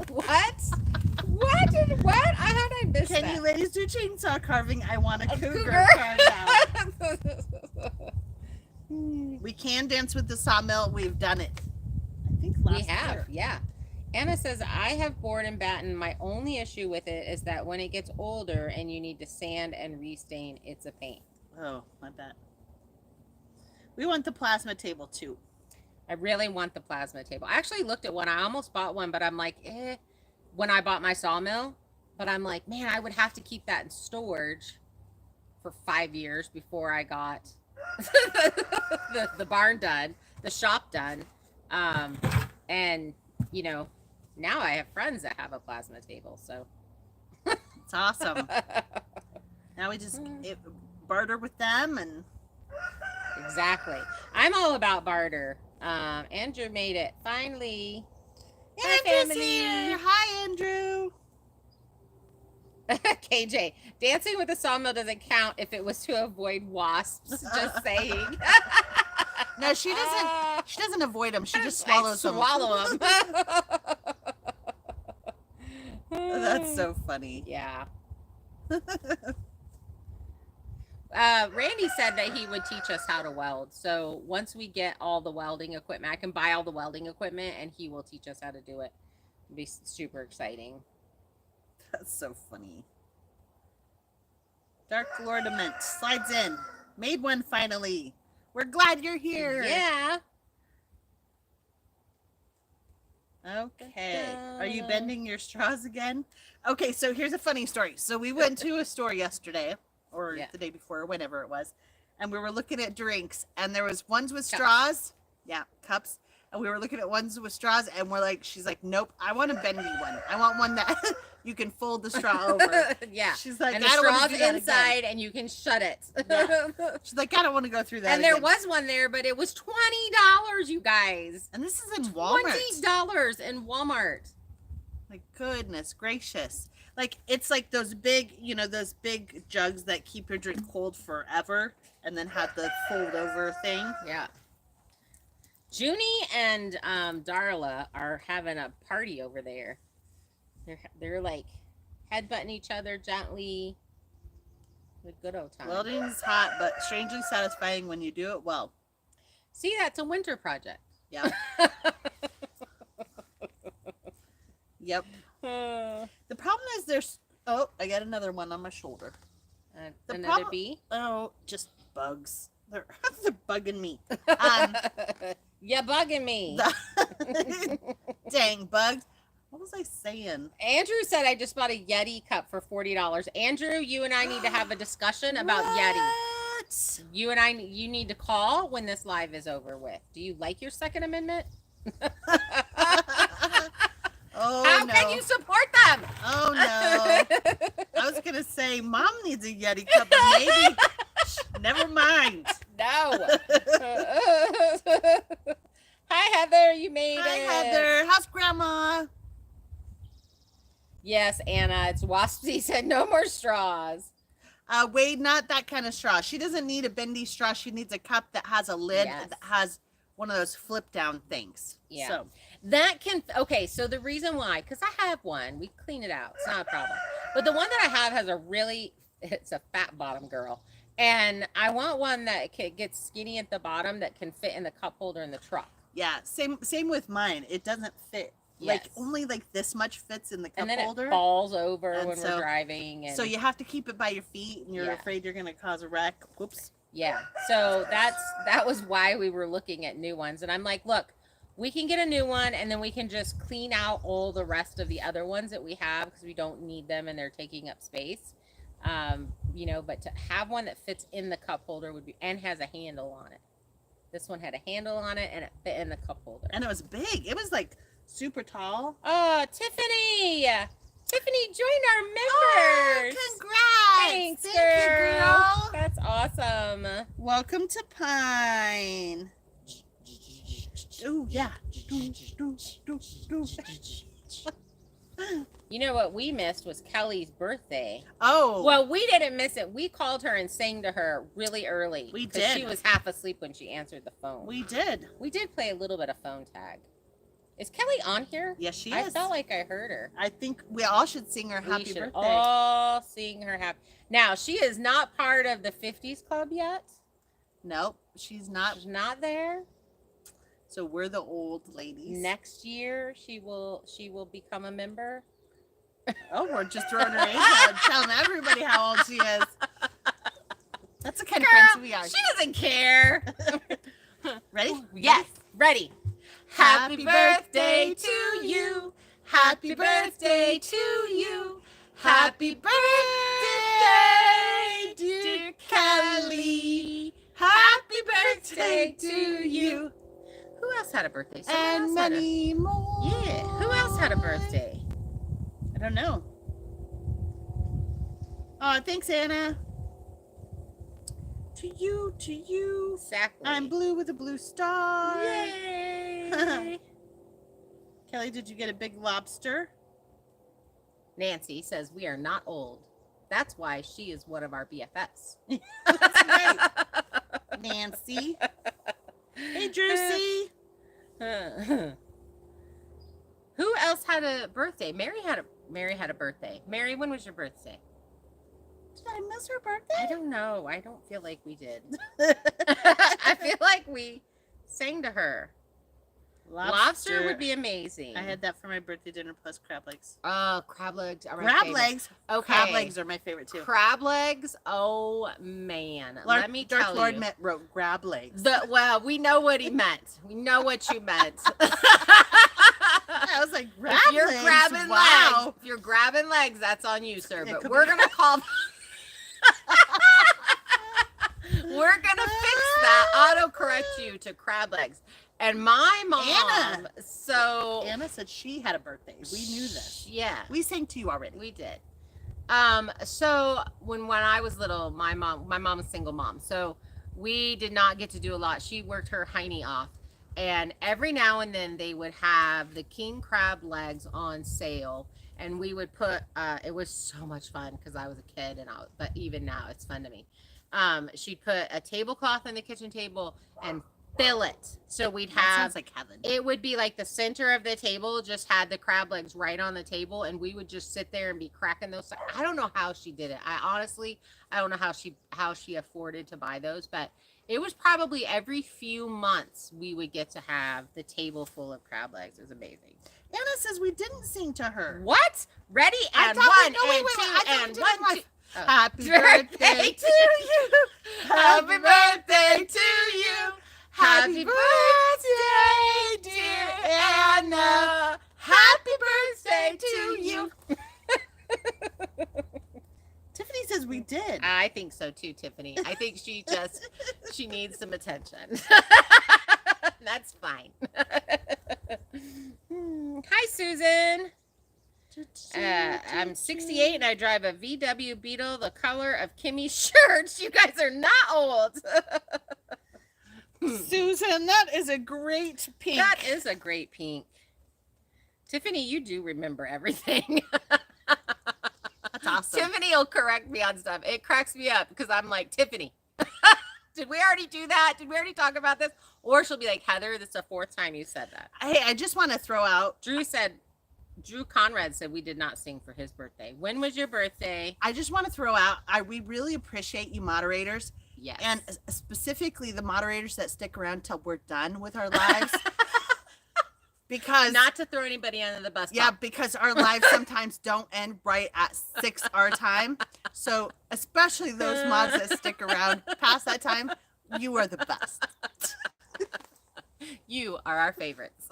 What? How did I miss that? Can you ladies do chainsaw carving? I want a cougar carved out. We can dance with the sawmill. We've done it. I think last year. Yeah. Anna says, I have board and batten. My only issue with it is that when it gets older and you need to sand and restain, it's a pain. Oh, my bad. We want the plasma table too. I really want the plasma table. I actually looked at one. I almost bought one, but I'm like, when I bought my sawmill. But I'm like, man, I would have to keep that in storage for 5 years before I got the barn done, the shop done. And, now I have friends that have a plasma table. So it's awesome. Now we just barter with them and. Exactly. I'm all about barter. Andrew made it finally. Andrew's here. Hi, Andrew. KJ, dancing with a sawmill doesn't count if it was to avoid wasps. Just saying. No, she doesn't. She doesn't avoid them. She just swallows them. Swallow them. That's so funny. Yeah. Randy said that he would teach us how to weld. So once we get all the welding equipment, I can buy all the welding equipment and he will teach us how to do it. It'll be super exciting. That's so funny. Dark Lordament slides in. Made one finally. We're glad you're here. Yeah. Okay. Are you bending your straws again? Okay, so here's a funny story. So we went to a store yesterday, or the day before, or whenever it was, and we were looking at drinks, and there was ones with straws. Yeah, cups. And we were looking at ones with straws, and we're like, she's like, nope, I want a bendy one. I want one that you can fold the straw over. Yeah. She's like, and the straw's inside, and you can shut it. Yeah. She's like, I don't want to go through that. And there was one there, but it was $20, you guys. And this is in Walmart. $20 in Walmart. Like, goodness gracious. Like, it's like those big, those big jugs that keep your drink cold forever and then have the fold over thing. Yeah. Junie and Darla are having a party over there. They're like headbutting each other gently. A good old time. Welding is hot, but strangely satisfying when you do it well. See, that's a winter project. Yeah. Yep. The problem is there's. Oh, I got another one on my shoulder. Another bee? Oh, just bugs. They're bugging me. You're bugging me. Dang bugs. What was I saying? Andrew said I just bought a Yeti cup for $40. Andrew, you and I need to have a discussion about Yeti. You and I, you need to call when this live is over with. Do you like your Second Amendment? Oh, how can you support them? Oh, no. I was going to say, Mom needs a Yeti cup, but maybe. Never mind. No. Hi, Heather. You made it. Hi, Heather. How's Grandma? Yes, Anna. It's Waspsy said no more straws. Wade, not that kind of straw. She doesn't need a bendy straw. She needs a cup that has a lid that has one of those flip down things. Yeah. So. That can, okay, so the reason why, because I have one, we clean it out, it's not a problem. But the one that I have has it's a fat bottom girl. And I want one that gets skinny at the bottom that can fit in the cup holder in the truck. Yeah, same with mine. It doesn't fit. Yes. Like, only like this much fits in the cup holder. And then it falls over when we're driving. And so you have to keep it by your feet, and you're afraid you're going to cause a wreck. Whoops. Yeah, so that was why we were looking at new ones. And I'm like, look, we can get a new one, and then we can just clean out all the rest of the other ones that we have because we don't need them and they're taking up space. But to have one that fits in the cup holder would be, and has a handle on it. This one had a handle on it, and it fit in the cup holder. And it was big. It was like super tall. Oh, Tiffany! Tiffany joined our members. Oh, congrats! Thanks, Thank you, girl. That's awesome. Welcome to Pine. Oh, yeah. You know what we missed was Kelly's birthday. Oh. Well, we didn't miss it. We called her and sang to her really early. We did. She was half asleep when she answered the phone. We did. We did play a little bit of phone tag. Is Kelly on here? Yes, she is. I felt like I heard her. I think we all should sing her happy birthday. All sing her happy. Now, she is not part of the 50s club yet. Nope, she's not. She's not there. So we're the old ladies. Next year, she will become a member. Oh, we're just throwing her age out and telling everybody how old she is. That's the kind of friends we are. She doesn't care. Ready? Yes, ready. Happy birthday to you. Happy birthday to you. Happy birthday, dear Kelly. Happy birthday to you. Who else had a birthday? And many more. Yeah. Who else had a birthday? I don't know. Oh, thanks, Anna. To you, to you. Exactly. I'm blue with a blue star. Yay! Kelly, did you get a big lobster? Nancy says we are not old. That's why she is one of our BFFs. That's right. Nancy. Hey, Drewsy. Who else had a birthday? Mary had a birthday. Mary, when was your birthday? Did I miss her birthday? I don't know. I don't feel like we did. I feel like we sang to her. Lobster would be amazing. I had that for my birthday dinner plus crab legs. Oh, crab legs are my Crab favorite. legs? Okay. Crab legs are my favorite too. Crab legs? Oh, man. Let me tell Dark Lord you. wrote grab legs. Well, we know what he meant. We know what you meant. I was like, grab If you're legs? grabbing Wow. legs, if you're grabbing legs, that's on you, sir. It But could we're be- gonna call. We're gonna fix that. Autocorrect you to crab legs. And my mom. Anna. So Anna said she had a birthday. We knew this. Yeah, We sang to you already. we did. So when I was little, my mom's a single mom, so we did not get to do a lot. She worked her hiney off, and every now and then they would have the king crab legs on sale, and we would put. It was so much fun because I was a kid, but even now it's fun to me. She'd put a tablecloth on the kitchen table and fill it. So we'd That have. sounds like heaven. It would be like the center of the table just had the crab legs right on the table, and we would just sit there and be cracking those. I don't know how she did it. I don't know how she afforded to buy those, but it was probably every few months we would get to have the table full of crab legs. It was amazing. Anna says we didn't sing to her. What? Ready? And I thought one, we- no, wait, and wait, two, wait, I thought we and did one, it live. two. Oh. Happy birthday to you. Happy birthday to you. Happy birthday, dear Anna. Happy birthday to you. Tiffany says we did. I think so too, Tiffany. I think she needs some attention. That's fine. Hi, Susan. I'm 68 and I drive a VW Beetle, the color of Kimmy's shirts. You guys are not old. Susan, that is a great pink. That is a great pink. Tiffany, you do remember everything. That's awesome. Tiffany will correct me on stuff. It cracks me up because I'm like, Tiffany, did we already do that? Did we already talk about this? Or she'll be like, Heather, this is the 4th time you said that. Hey, I just want to throw out. Drew Conrad said we did not sing for his birthday. When was your birthday? I just want to throw out. We really appreciate you moderators. Yes. And specifically the moderators that stick around till we're done with our lives. Because not to throw anybody under the bus. yeah, because our lives sometimes don't end right at 6 our time. So especially those mods that stick around past that time, you are the best. You are our favorites.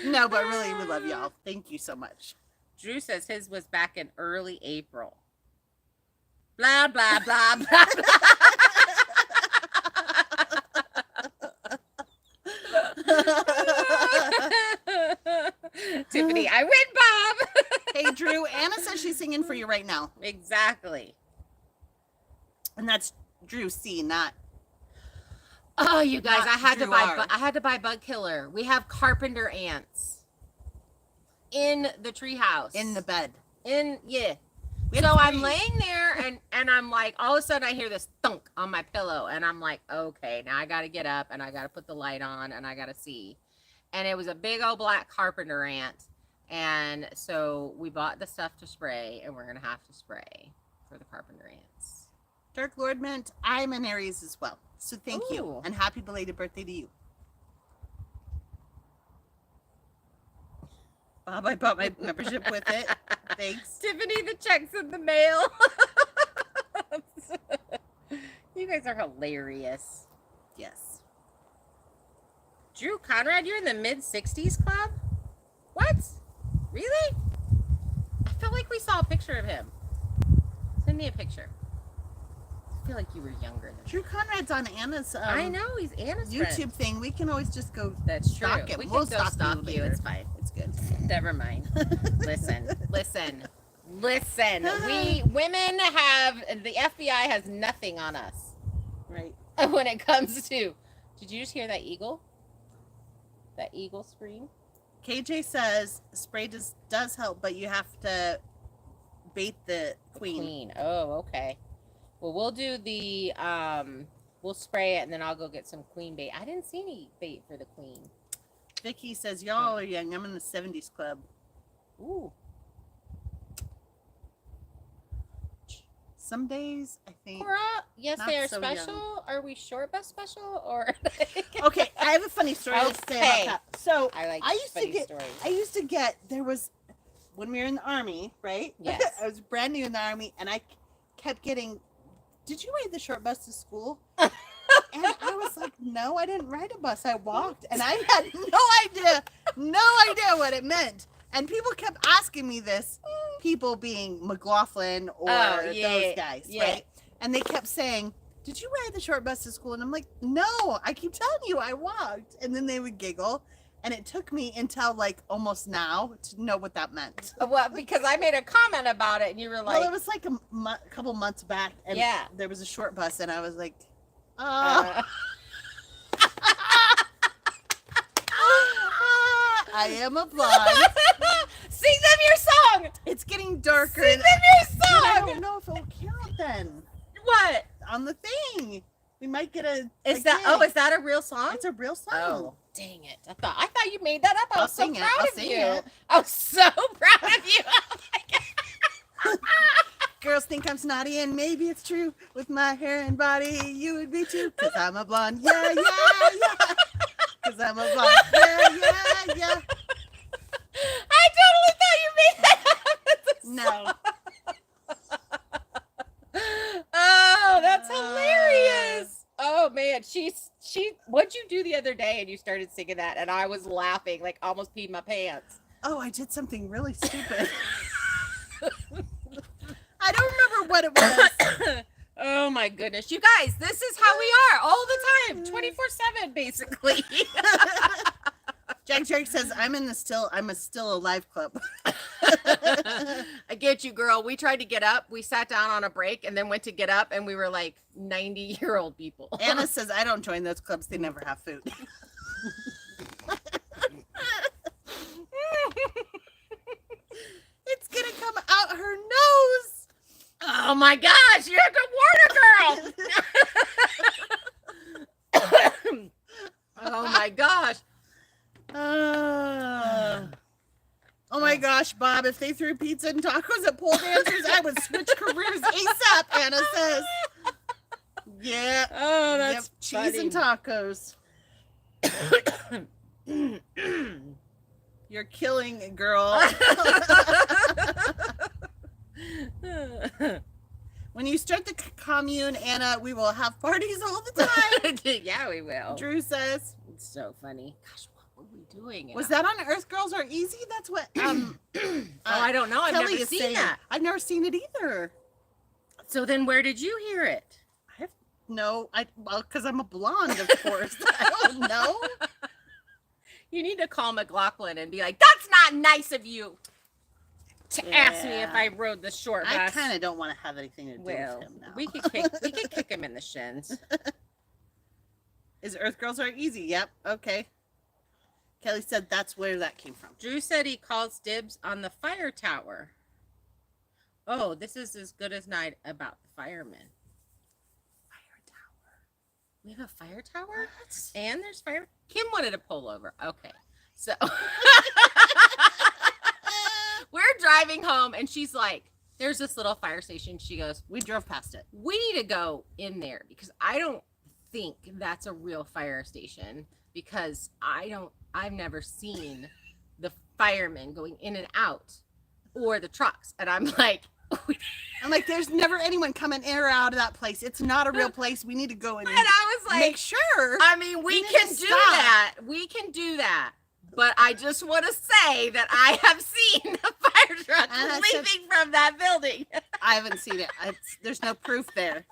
No, but really, we love y'all. Thank you so much. Drew says his was back in early April. Blah, blah, blah, blah, blah. Tiffany, I win, Bob. Hey, Drew, Anna says she's singing for you right now. Exactly. And that's Drew C, not. Oh, you guys, Not I had Drew R. to buy bug killer. We have carpenter ants in the treehouse. In the bed. Yeah. We had So I'm 3. laying there and I'm like, all of a sudden I hear this thunk on my pillow and I'm like, okay, now I got to get up and I got to put the light on and I got to see. And it was a big old black carpenter ant. And so we bought the stuff to spray and we're going to have to spray for the carpenter ants. Dark Lord meant I'm an Aries as well. So thank you. Ooh. And happy belated birthday to you. Bob, I bought my membership with it. Thanks. Tiffany, the check's in the mail. You guys are hilarious. Yes. Drew Conrad, you're in the mid-60s club? What? Really? I felt like we saw a picture of him. Send me a picture. I feel like you were younger than Drew Conrad's on Anna's I know, he's Anna's YouTube friend. thing. We can always just go That's true. stalk him. We We'll can go stalk stalk you you. later. It's fine. It's good. Never mind. Listen. Listen, we women the FBI has nothing on us. Right. When it comes to, did you just hear that eagle? That eagle scream? KJ says spray does help, but you have to bait the queen. Oh, okay. Well, we'll do the, we'll spray it and then I'll go get some queen bait. I didn't see any bait for the queen. Vicky says, y'all are young. I'm in the 70s club. Ooh. Some days, I think. Cora, yes, they are so special. young. Are we short bus special or? Okay, I have a funny story to say about that. So I used to get, there was, when we were in the Army, right? Yes. I was brand new in the Army, and I kept getting, did you ride the short bus to school? And I was like, no, I didn't ride a bus. I walked, and I had no idea what it meant. And people kept asking me this, people being McLaughlin or those guys, right? And they kept saying, did you ride the short bus to school? And I'm like, no, I keep telling you I walked. And then they would giggle. And it took me until like almost now to know what that meant. Well, because I made a comment about it and you were like. Well, it was like a couple months back. And there was a short bus and I was like, I am a blonde. Sing them your song. It's getting darker. Sing them your song. I don't know if it'll count then. What? On the thing. We might get a. Is that a real song? It's a real song. Oh, dang it. I thought you made that up. I was so proud of you. I was so proud of you. Oh my God. Girls think I'm snotty, and maybe it's true. With my hair and body, you would be too. Cause I'm a blonde. Yeah, yeah, yeah. Cause I'm a blonde. Yeah, yeah, yeah. I totally thought you made that up. No. Oh, that's hilarious. Oh man, she what'd you do the other day and you started singing that and I was laughing, like almost peed my pants. Oh, I did something really stupid. I don't remember what it was. Oh my goodness. You guys, this is how we are all the time, 24/7 basically. Jack Drake says, I'm a still alive club. I get you, girl. We tried to get up. We sat down on a break and then went to get up and we were like 90-year-old people. Anna says, I don't join those clubs. They never have food. It's going to come out her nose. Oh my gosh. You have to warn a girl. Oh my gosh. Oh my gosh, Bob, if they threw pizza and tacos at pole dancers, I would switch careers ASAP, Anna says. Yeah. Oh, that's cheese and tacos. You're killing it, girl. When you start the commune, Anna, we will have parties all the time. Yeah, we will. Drew says. It's so funny. Gosh, what were we doing? Was that on Earth Girls Are Easy? That's what. I don't know. I've Kelly never seen that. I've never seen it either. So then, where did you hear it? Because I'm a blonde, of course. I don't know. You need to call McLaughlin and be like, "That's not nice of you to ask me if I rode the short bus." I kind of don't want to have anything to do with him now. We could kick him in the shins. Is Earth Girls Are Easy? Yep. Okay. Kelly said that's where that came from. Drew said he calls dibs on the fire tower. Oh, this is as good as night about the firemen. Fire tower. We have a fire tower? What? And there's fire. Kim wanted to pull over. Okay. So we're driving home and she's like, there's this little fire station. She goes, we drove past it. We need to go in there because I don't think that's a real fire station because I've never seen the firemen going in and out or the trucks. And I'm like, there's never anyone coming in or out of that place. It's not a real place. We need to go in and I was like, make sure. I mean, we can do that. We can do that. But I just want to say that I have seen the fire truck leaving from that building. I haven't seen it. There's no proof there.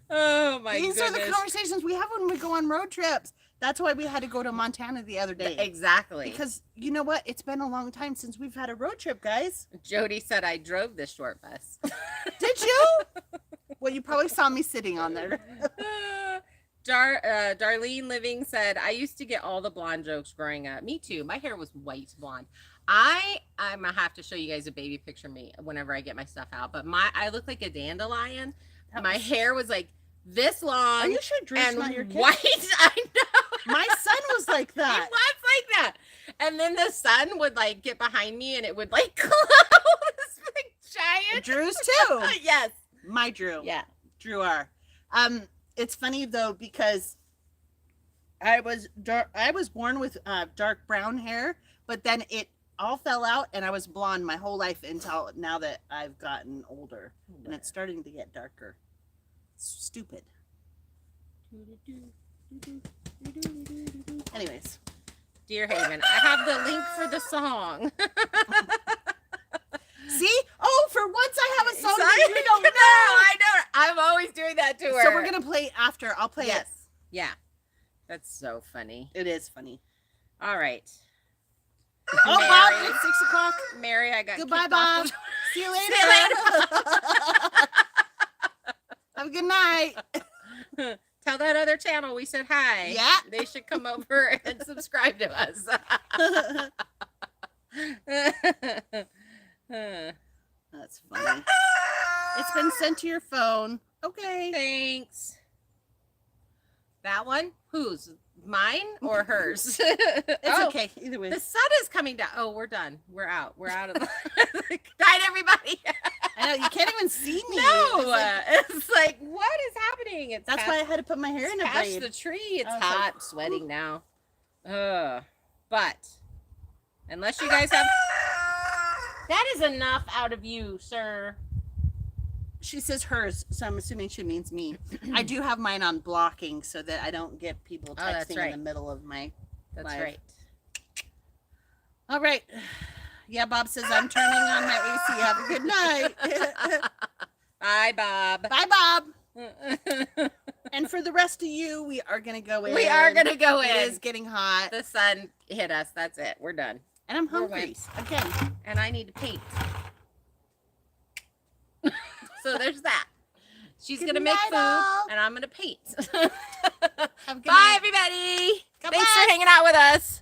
Oh my goodness. These are the conversations we have when we go on road trips. That's why we had to go to Montana the other day. Exactly. Because you know what? It's been a long time since we've had a road trip, guys. Jody said I drove this short bus. Did you? Well, you probably saw me sitting on there. Darlene Living said, I used to get all the blonde jokes growing up. Me too. My hair was white blonde. I'm gonna have to show you guys a baby picture of me whenever I get my stuff out. But I look like a dandelion. My hair was like this long. Are you sure Drew's and not your kid? white? I know. My son was like that. It was like that. And then the sun would like get behind me and it would like close. Big giant. Drew's too. Yes. My Drew. Yeah. Drew R. It's funny though because I was born with dark brown hair, but then it all fell out and I was blonde my whole life until now that I've gotten older and it's starting to get darker. It's stupid. Anyways, Dear Haven, I have the link for the song. see? Oh, for once I have a song that you don't know. I know. I'm always doing that to her. So we're gonna play it after. I'll play it. Yeah. That's so funny. It is funny. All right. Oh, Mary. Bob, it's 6 o'clock. Mary, I got Goodbye, kicked off Bob. the- See you later. See you later. Have a good night. Tell that other channel we said hi. Yeah. They should come over and subscribe to us. That's funny. It's been sent to your phone. Okay. Thanks. That one? Whose? Mine or hers? It's okay. Either way. The sun is coming down. Oh, we're done. We're out. We're out of the Good night, everybody. I know you can't even see me. No, it's like what is happening? It's That's why I had to put my hair in a past braid. the tree. It's I was hot, like, sweating now. But unless you guys have, that is enough out of you, sir. She says hers, so I'm assuming she means me. I do have mine on blocking so that I don't get people Oh, that's texting right. in the middle of my That's live. right. All right. Yeah, Bob says I'm turning on my AC. Have a good night. Bye, Bob. Bye, Bob. And for the rest of you, we are going to go in. We are gonna go in. It is getting hot. The sun hit us. That's it. We're done. And I'm We're hungry. Again. And I need to paint. So there's that. She's Good gonna make night, food, all. and I'm gonna paint. Have a good Bye, night. everybody. God Thanks bless. for hanging out with us.